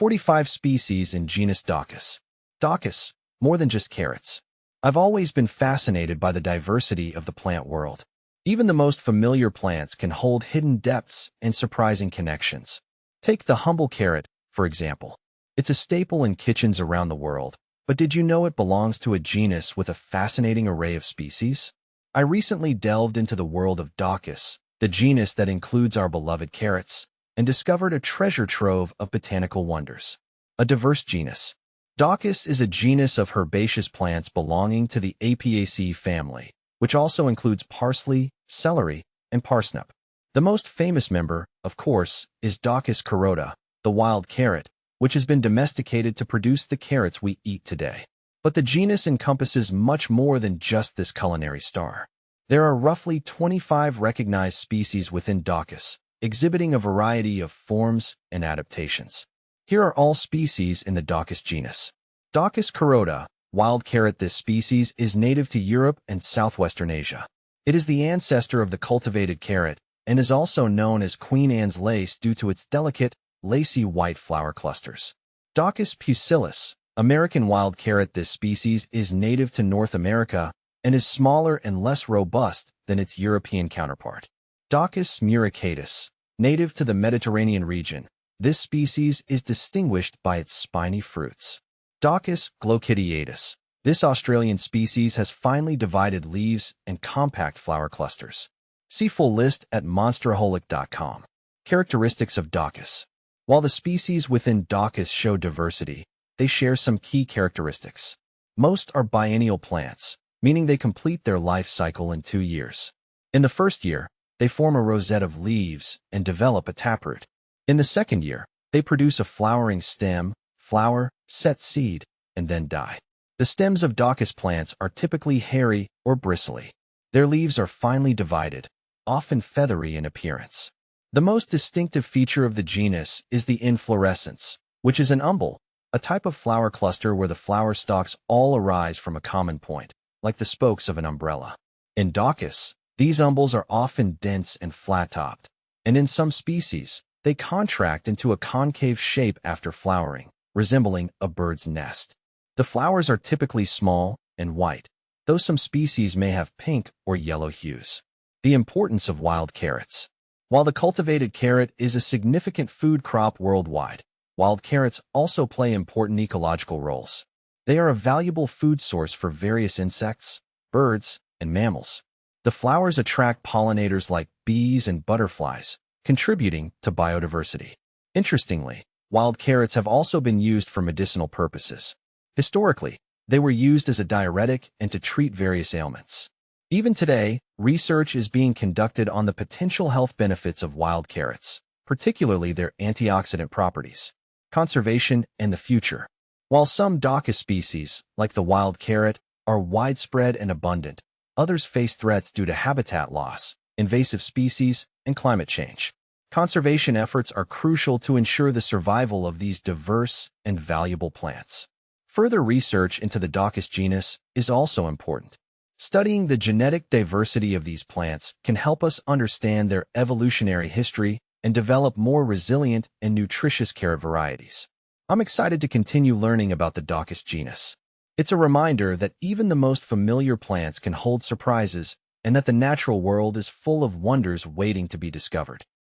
45 species in genus Daucus. Daucus, more than just carrots. I've always been fascinated by the diversity of the plant world. Even the most familiar plants can hold hidden depths and surprising connections. Take the humble carrot, for example. It's a staple in kitchens around the world, but did you know it belongs to a genus with a fascinating array of species? I recently delved into the world of Daucus, the genus that includes our beloved carrots, and discovered a treasure trove of botanical wonders. A diverse genus. Daucus is a genus of herbaceous plants belonging to the Apiaceae family, which also includes parsley, celery, and parsnip. The most famous member, of course, is Daucus carota, the wild carrot, which has been domesticated to produce the carrots we eat today. But the genus encompasses much more than just this culinary star. There are roughly 25 recognized species within Daucus, exhibiting a variety of forms and adaptations. Here are all species in the Daucus genus. Daucus carota, wild carrot. This species is native to Europe and southwestern Asia. It is the ancestor of the cultivated carrot and is also known as Queen Anne's lace due to its delicate, lacy white flower clusters. Daucus pusillus, American wild carrot. This species is native to North America and is smaller and less robust than its European counterpart. Daucus muricatus, native to the Mediterranean region. This species is distinguished by its spiny fruits. Daucus glochidiatus. This Australian species has finely divided leaves and compact flower clusters. See full list at monsteraholic.com. Characteristics of Daucus. While the species within Daucus show diversity, they share some key characteristics. Most are biennial plants, meaning they complete their life cycle in 2 years. In the first year, they form a rosette of leaves and develop a taproot. In the second year, they produce a flowering stem, flower, set seed, and then die. The stems of Daucus plants are typically hairy or bristly. Their leaves are finely divided, often feathery in appearance. The most distinctive feature of the genus is the inflorescence, which is an umbel, a type of flower cluster where the flower stalks all arise from a common point, like the spokes of an umbrella. In Daucus, these umbels are often dense and flat-topped, and in some species, they contract into a concave shape after flowering, resembling a bird's nest. The flowers are typically small and white, though some species may have pink or yellow hues. The importance of wild carrots. While the cultivated carrot is a significant food crop worldwide, wild carrots also play important ecological roles. They are a valuable food source for various insects, birds, and mammals. The flowers attract pollinators like bees and butterflies, contributing to biodiversity. Interestingly, wild carrots have also been used for medicinal purposes. Historically, they were used as a diuretic and to treat various ailments. Even today, research is being conducted on the potential health benefits of wild carrots, particularly their antioxidant properties. Conservation and the future. While some Daucus species, like the wild carrot, are widespread and abundant, others face threats due to habitat loss, invasive species, and climate change. Conservation efforts are crucial to ensure the survival of these diverse and valuable plants. Further research into the Daucus genus is also important. Studying the genetic diversity of these plants can help us understand their evolutionary history and develop more resilient and nutritious carrot varieties. I'm excited to continue learning about the Daucus genus. It's a reminder that even the most familiar plants can hold surprises and that the natural world is full of wonders waiting to be discovered.